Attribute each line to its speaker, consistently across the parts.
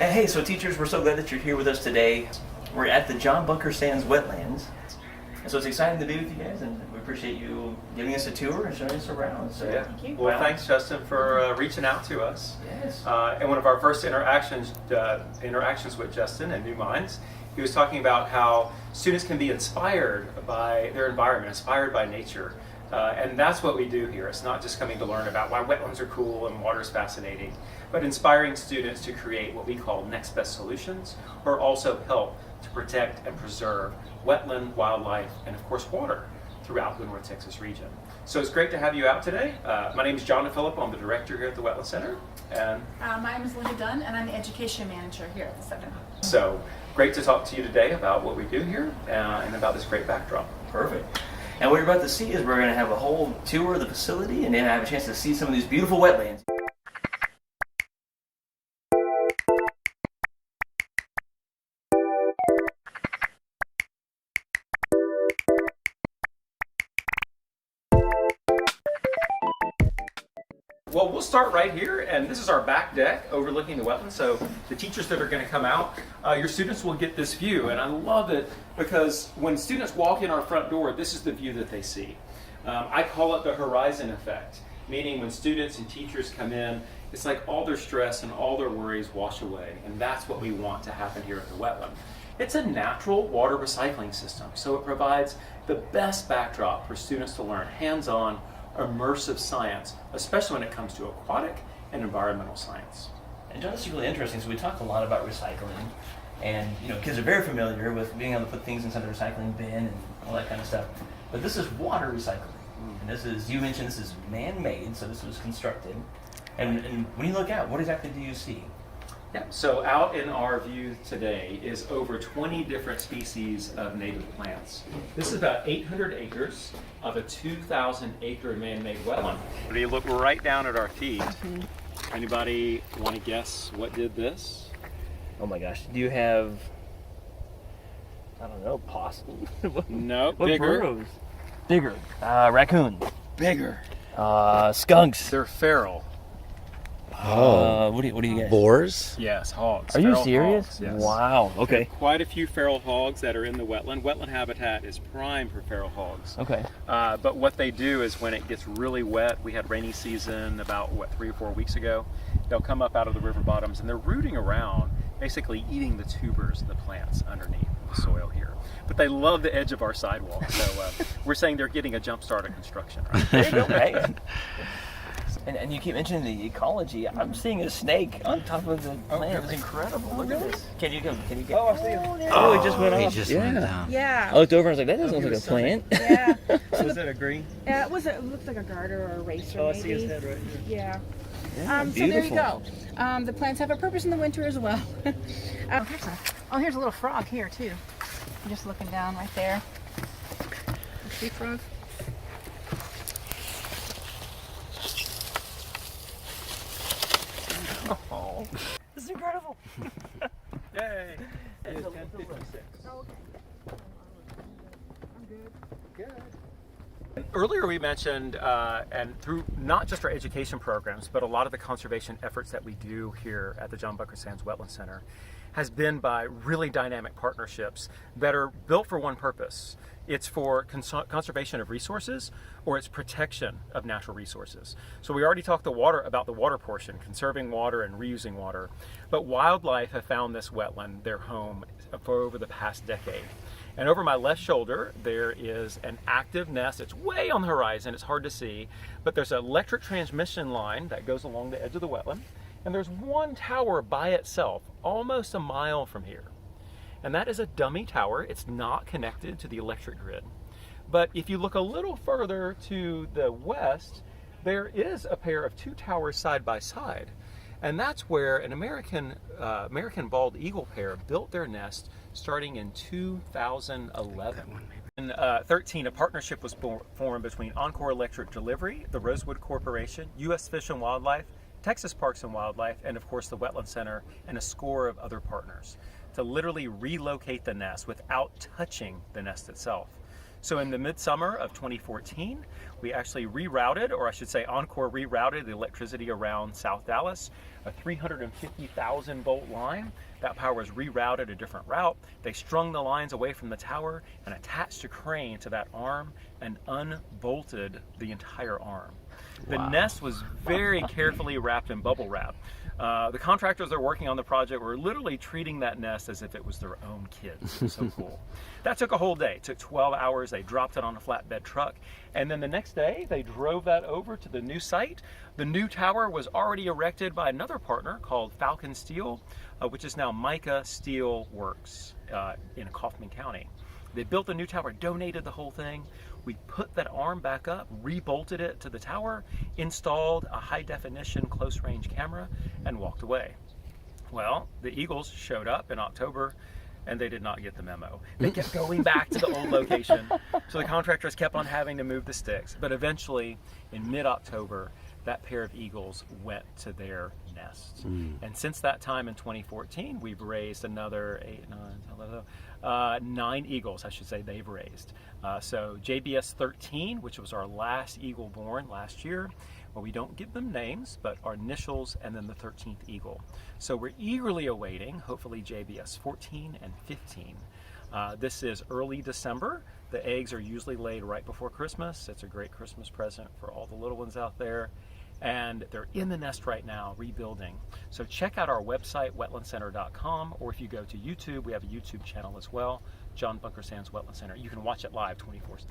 Speaker 1: And hey, so teachers, we're so glad that you're here with us today. We're at the John Bunker Sands Wetlands. And so it's exciting to be with you guys, and we appreciate you giving us a tour and showing us around. So
Speaker 2: Yeah.
Speaker 3: Thank you.
Speaker 2: Well, thanks, Justin, for reaching out to us.
Speaker 1: Yes.
Speaker 2: And one of our first interactions with Justin at NuMinds, he was talking about how students can be inspired by their environment, inspired by nature. And that's what we do here. It's not just coming to learn about why wetlands are cool and water is fascinating, but inspiring students to create what we call next best solutions, or also help to protect and preserve wetland, wildlife, and of course water throughout the North Texas region. So it's great to have you out today. My name is John Phillip. I'm the director here at the Wetland Center. And
Speaker 3: my name is Linda Dunn, and I'm the education manager here at the center.
Speaker 2: so great to talk to you today about what we do here and about this great backdrop.
Speaker 1: Perfect. And what you're about to see is we're going to have a whole tour of the facility and then have a chance to see some of these beautiful wetlands.
Speaker 2: Well, we'll start right here, and this is our back deck overlooking the wetlands. So the teachers that are going to come out, your students will get this view, and I love it because when students walk in our front door, this is the view that they see. I call it the horizon effect, meaning when students and teachers come in, it's like all their stress and all their worries wash away, and that's what we want to happen here at the wetland. It's a natural water recycling system, so it provides the best backdrop for students to learn hands-on, immersive science, especially when it comes to aquatic and environmental science.
Speaker 1: And John, this is really interesting. So we talk a lot about recycling, and kids are very familiar with being able to put things inside the recycling bin and all that kind of stuff. But this is water recycling, and this is, you mentioned, this is man-made, so this was constructed. And when you look out, what exactly do you see?
Speaker 2: Yeah, so out in our view today is over 20 different species of native plants. This is about 800 acres of a 2,000 acre man-made wetland. Do you look right down at our feet? Anybody want to guess what did this?
Speaker 1: Oh my gosh, do you have, I don't know, possum?
Speaker 2: No,
Speaker 1: What
Speaker 2: bigger.
Speaker 1: burrows? Bigger. Raccoon.
Speaker 2: Bigger.
Speaker 1: Skunks.
Speaker 2: They're feral.
Speaker 1: What do you get?
Speaker 4: Boars?
Speaker 2: Yes, hogs.
Speaker 1: Are you
Speaker 2: Feral
Speaker 1: serious?
Speaker 2: hogs, yes.
Speaker 1: Wow. Okay.
Speaker 2: Quite a few feral hogs that are in the wetland. Wetland habitat is prime for feral hogs.
Speaker 1: Okay.
Speaker 2: But what they do is when it gets really wet, we had rainy season about 3 or 4 weeks ago, they'll come up out of the river bottoms and they're rooting around, basically eating the tubers and the plants underneath the soil here. But they love the edge of our sidewalk, so we're saying they're getting a jump start of construction. Right?
Speaker 1: There you go. Right. And you keep mentioning the ecology. I'm seeing a snake on top of the plant. It's incredible. Look at this. Can you get?
Speaker 3: Oh, I see it.
Speaker 1: Oh, it just went
Speaker 4: He
Speaker 1: off.
Speaker 4: just went down.
Speaker 3: Yeah.
Speaker 1: I looked over and I was like, that doesn't look like a plant.
Speaker 3: Yeah.
Speaker 2: Was that a green?
Speaker 3: Yeah, it looks like a garter or a racer,
Speaker 2: Oh, I
Speaker 3: maybe.
Speaker 2: see his head right here.
Speaker 3: Yeah. So there you go. The plants have a purpose in the winter as well. Here's a little frog here too. I'm just looking down right there. See frog?
Speaker 1: Oh, this is incredible.
Speaker 2: Yay!
Speaker 1: It's
Speaker 2: It's
Speaker 1: a
Speaker 2: 10:56.
Speaker 3: Oh, okay. I'm good.
Speaker 2: Earlier we mentioned, and through not just our education programs, but a lot of the conservation efforts that we do here at the John Bunker Sands Wetland Center has been by really dynamic partnerships that are built for one purpose. It's for conservation of resources, or it's protection of natural resources. So we already talked about the water portion, conserving water and reusing water, but wildlife have found this wetland their home for over the past decade. And over my left shoulder, there is an active nest. It's way on the horizon, it's hard to see, but there's an electric transmission line that goes along the edge of the wetland, and there's one tower by itself, almost a mile from here. And that is a dummy tower. It's not connected to the electric grid. But if you look a little further to the west, there is a pair of 2 towers side by side. And that's where an American bald eagle pair built their nest starting in 2011. In 2013, a partnership was formed between Encore Electric Delivery, the Rosewood Corporation, U.S. Fish and Wildlife, Texas Parks and Wildlife, and of course the Wetland Center, and a score of other partners to literally relocate the nest without touching the nest itself. So in the midsummer of 2014, we actually rerouted, or I should say Encore rerouted the electricity around South Dallas, a 350,000 volt line. That power was rerouted a different route. They strung the lines away from the tower and attached a crane to that arm and unbolted the entire arm. The nest was very carefully wrapped in bubble wrap. The contractors that are working on the project were literally treating that nest as if it was their own kids. It was so cool. That took a whole day. It took 12 hours. They dropped it on a flatbed truck. And then the next day, they drove that over to the new site. The new tower was already erected by another partner called Falcon Steel, which is now Mica Steel Works in Kaufman County. They built the new tower, donated the whole thing. We put that arm back up, rebolted it to the tower, installed a high-definition close-range camera, and walked away. Well, the Eagles showed up in October, and they did not get the memo. They kept going back to the old location, so the contractors kept on having to move the sticks. But eventually, in mid-October, that pair of eagles went to their nests. And since that time in 2014, we've raised another 9 eagles, I should say, they've raised. So JBS 13, which was our last eagle born last year, well, we don't give them names, but our initials and then the 13th eagle. So we're eagerly awaiting, hopefully, JBS 14 and 15. This is early December. The eggs are usually laid right before Christmas. It's a great Christmas present for all the little ones out there. And they're in the nest right now, rebuilding. So check out our website, wetlandcenter.com, or if you go to YouTube, we have a YouTube channel as well, John Bunker Sands Wetland Center. You can watch it live 24/7.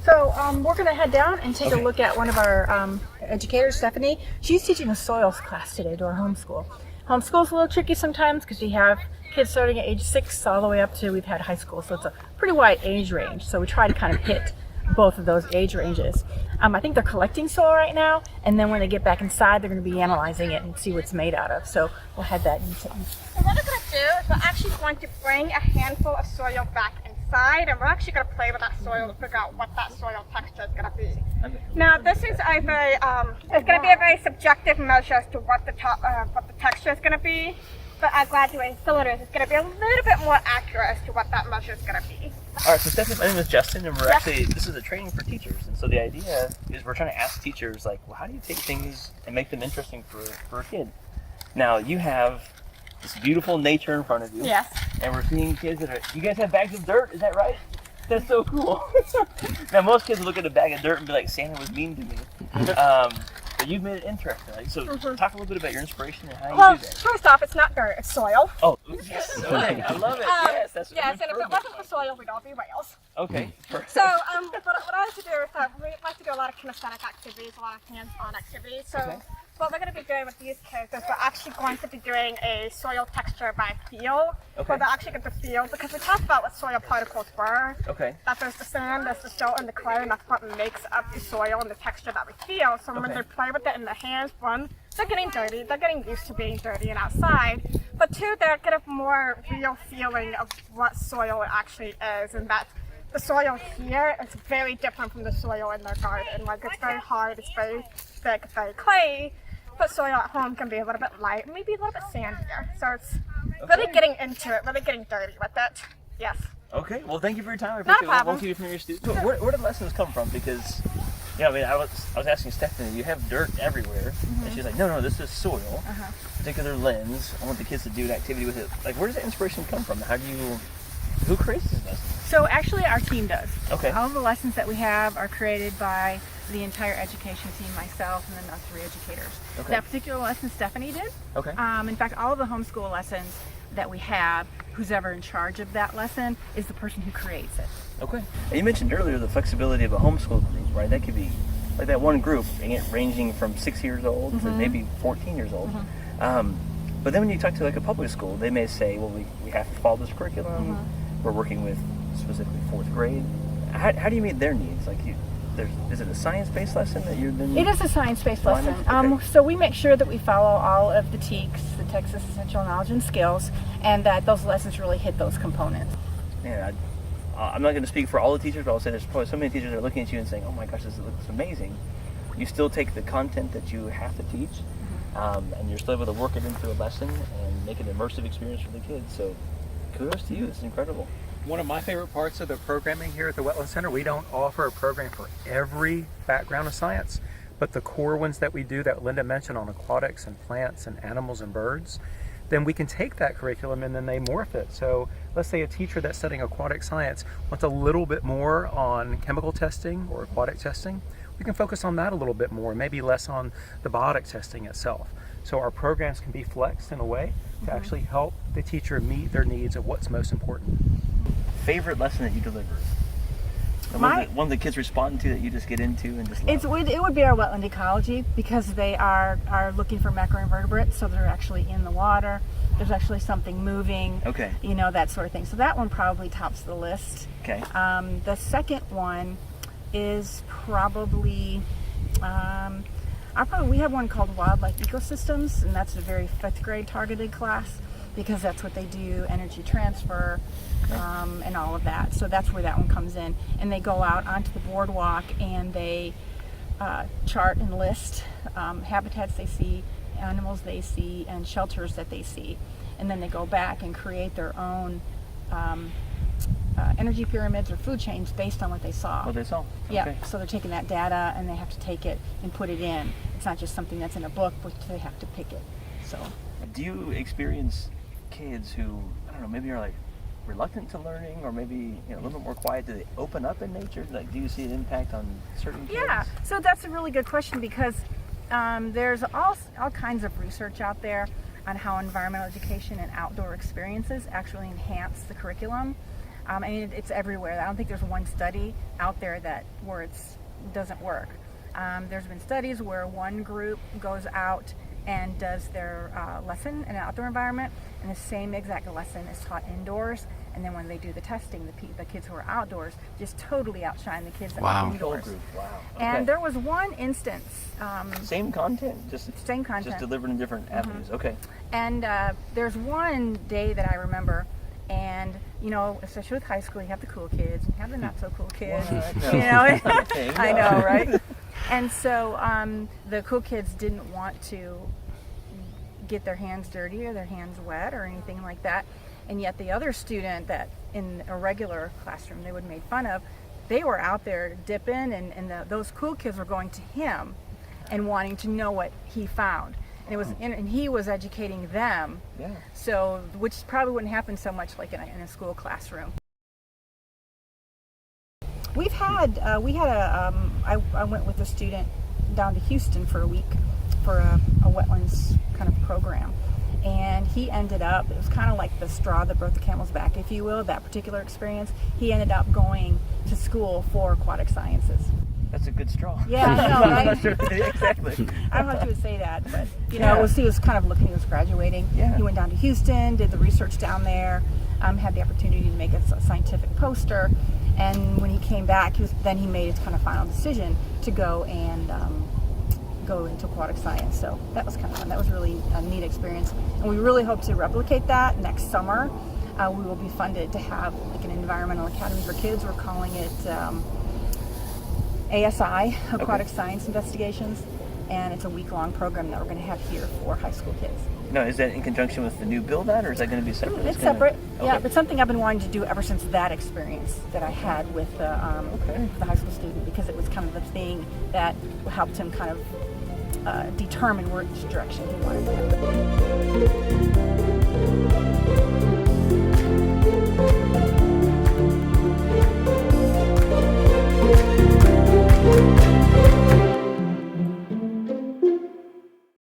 Speaker 3: So we're going to head down and take a look at one of our educators, Stephanie. She's teaching a soils class today to our homeschool. Homeschool's a little tricky sometimes because we have kids starting at age 6 all the way up to we've had high school. So it's a pretty wide age range. So we try to kind of hit both of those age ranges. I think they're collecting soil right now, and then when they get back inside, they're going to be analyzing it and see what it's made out of. So we'll head that into.
Speaker 4: So what we're going to do is we're actually going to bring a handful of soil back inside, and we're actually going to play with that soil to figure out what that soil texture is going to be. Now, this is a very, it's going to be a very subjective measure as to what the texture is going to be. But our graduating filters is going to be a little bit more accurate as to what that measure is going to be.
Speaker 1: All right, so Stephanie, my name is Justin, and we're this is a training for teachers. And so the idea is we're trying to ask teachers, like, well, how do you take things and make them interesting for a kid? Now, you have this beautiful nature in front of you.
Speaker 4: Yes.
Speaker 1: And we're seeing kids that are, you guys have bags of dirt, is that right? That's so cool. Now, most kids look at a bag of dirt and be like, Santa was mean to me. But you've made it interesting. Like, so talk a little bit about your inspiration and how you do that.
Speaker 4: First off, it's not dirt, it's soil.
Speaker 1: Oh, yes. Okay, I love it. Yes, that's
Speaker 4: Yes, and if it wasn't for soil, we'd all be whales.
Speaker 1: Okay, perfect.
Speaker 4: So what I like to do is we like to do a lot of kinesthetic activities, a lot of hands-on activities. So what we're going to be doing with these kids is we're actually going to be doing a soil texture by feel. Where they're actually going to feel, because we talked about what soil particles were. That there's the sand, there's the silt, and the clay, and that's what makes up the soil and the texture that we feel. So when they play with it in their hands, one, they're getting dirty, they're getting used to being dirty and outside. But two, they're getting a more real feeling of what soil actually is, and that the soil here is very different from the soil in their garden. Like, it's very hard, it's very thick, it's very clay. But soil at home can be a little bit light, maybe a little bit sandier. So it's really getting into it, really getting dirty with it. Yes.
Speaker 1: Okay, well, thank you for your time. I
Speaker 4: Not
Speaker 1: appreciate
Speaker 4: a problem.
Speaker 1: what you do from your students. So where did lessons come from? Because, I was asking Stephanie, you have dirt everywhere. And she's like, no, this is soil. Particular lens. I want the kids to do an activity with it. Like, where does the inspiration come from? Who creates these lessons?
Speaker 3: So actually our team does.
Speaker 1: Okay.
Speaker 3: All the lessons that we have are created by the entire education team, myself, and then us 3 educators.
Speaker 1: Okay.
Speaker 3: That particular lesson Stephanie did.
Speaker 1: Okay.
Speaker 3: In fact, all of the homeschool lessons that we have, who's ever in charge of that lesson is the person who creates it.
Speaker 1: Okay. And you mentioned earlier the flexibility of a homeschool group, right? That could be like that one group, ranging from 6 years old to maybe 14 years old. But then when you talk to like a public school, they may say, well, we have to follow this curriculum. We're working with specifically 4th grade. How do you meet their needs? Like, is it a science-based lesson that you've been?
Speaker 3: It is a science-based lesson.
Speaker 1: Okay.
Speaker 3: So we make sure that we follow all of the TEKS, the Texas Essential Knowledge and Skills, and that those lessons really hit those components.
Speaker 1: Man, I'm not going to speak for all the teachers, but I'll say there's probably so many teachers that are looking at you and saying, oh my gosh, this looks amazing. You still take the content that you have to teach, and you're still able to work it into a lesson and make an immersive experience for the kids. So kudos to you. It's incredible.
Speaker 2: One of my favorite parts of the programming here at the Wetland Center, we don't offer a program for every background of science, but the core ones that we do that Linda mentioned on aquatics and plants and animals and birds, then we can take that curriculum and then they morph it. So let's say a teacher that's studying aquatic science wants a little bit more on chemical testing or aquatic testing. We can focus on that a little bit more, maybe less on the biotic testing itself. So our programs can be flexed in a way to actually help the teacher meet their needs of what's most important.
Speaker 1: Favorite lesson that you delivered? One the kids respond to that you just get into and just love?
Speaker 3: It would be our wetland ecology, because they are looking for macroinvertebrates, so they're actually in the water. There's actually something moving,
Speaker 1: Okay.
Speaker 3: you know, that sort of thing. So that one probably tops the list.
Speaker 1: Okay.
Speaker 3: The second one is probably, we have one called Wildlife Ecosystems, and that's a very 5th grade targeted class, because that's what they do, energy transfer, and all of that. So that's where that one comes in. And they go out onto the boardwalk and they chart and list habitats they see, animals they see, and shelters that they see. And then they go back and create their own energy pyramids or food chains based on what they saw.
Speaker 1: What they saw?
Speaker 3: Yeah,
Speaker 1: Okay.
Speaker 3: so they're taking that data and they have to take it and put it in. It's not just something that's in a book, but they have to pick it. So.
Speaker 1: Do you experience kids who, I don't know, maybe are like reluctant to learning, or maybe a little bit more quiet? Do they open up in nature? Like, do you see an impact on certain kids?
Speaker 3: Yeah, so that's a really good question, because there's all kinds of research out there on how environmental education and outdoor experiences actually enhance the curriculum. I mean, it's everywhere. I don't think there's one study out there where it doesn't work. There's been studies where one group goes out and does their lesson in an outdoor environment, and the same exact lesson is taught indoors. And then when they do the testing, the kids who are outdoors just totally outshine the kids that are indoors.
Speaker 1: Wow. Okay.
Speaker 3: And there was one instance.
Speaker 1: Same content,
Speaker 3: Same content.
Speaker 1: just delivered in different avenues. Okay.
Speaker 3: And there's one day that I remember, and especially with high school, you have the cool kids and you have the not so cool kids. I know, right? And so the cool kids didn't want to get their hands dirty or their hands wet or anything like that. And yet the other student that in a regular classroom they would make fun of, they were out there dipping, and those cool kids were going to him and wanting to know what he found. And he was educating them.
Speaker 1: Yeah.
Speaker 3: So, which probably wouldn't happen so much like in a school classroom. We've had, I went with a student down to Houston for a week for a wetlands kind of program. And he ended up, it was kind of like the straw that broke the camel's back, if you will, that particular experience. He ended up going to school for aquatic sciences.
Speaker 1: That's a good straw.
Speaker 3: Yeah, I know, right?
Speaker 1: Exactly.
Speaker 3: I don't know if he would say that, but he was kind of looking, he was graduating.
Speaker 1: Yeah.
Speaker 3: He went down to Houston, did the research down there, had the opportunity to make a scientific poster, and when he came back, he made his kind of final decision to go and go into aquatic science. So that was kind of fun. That was really a neat experience, and we really hope to replicate that next summer. We will be funded to have like an environmental academy for kids. We're calling it ASI, Aquatic Science Investigations, and it's a week-long program that we're going to have here for high school kids.
Speaker 1: No, is that in conjunction with the new build-out, or is that going to be separate?
Speaker 3: It's separate, yeah, but something I've been wanting to do ever since that experience that I had with the high school student, because it was kind of the thing that helped him kind of determine which direction he wanted to go.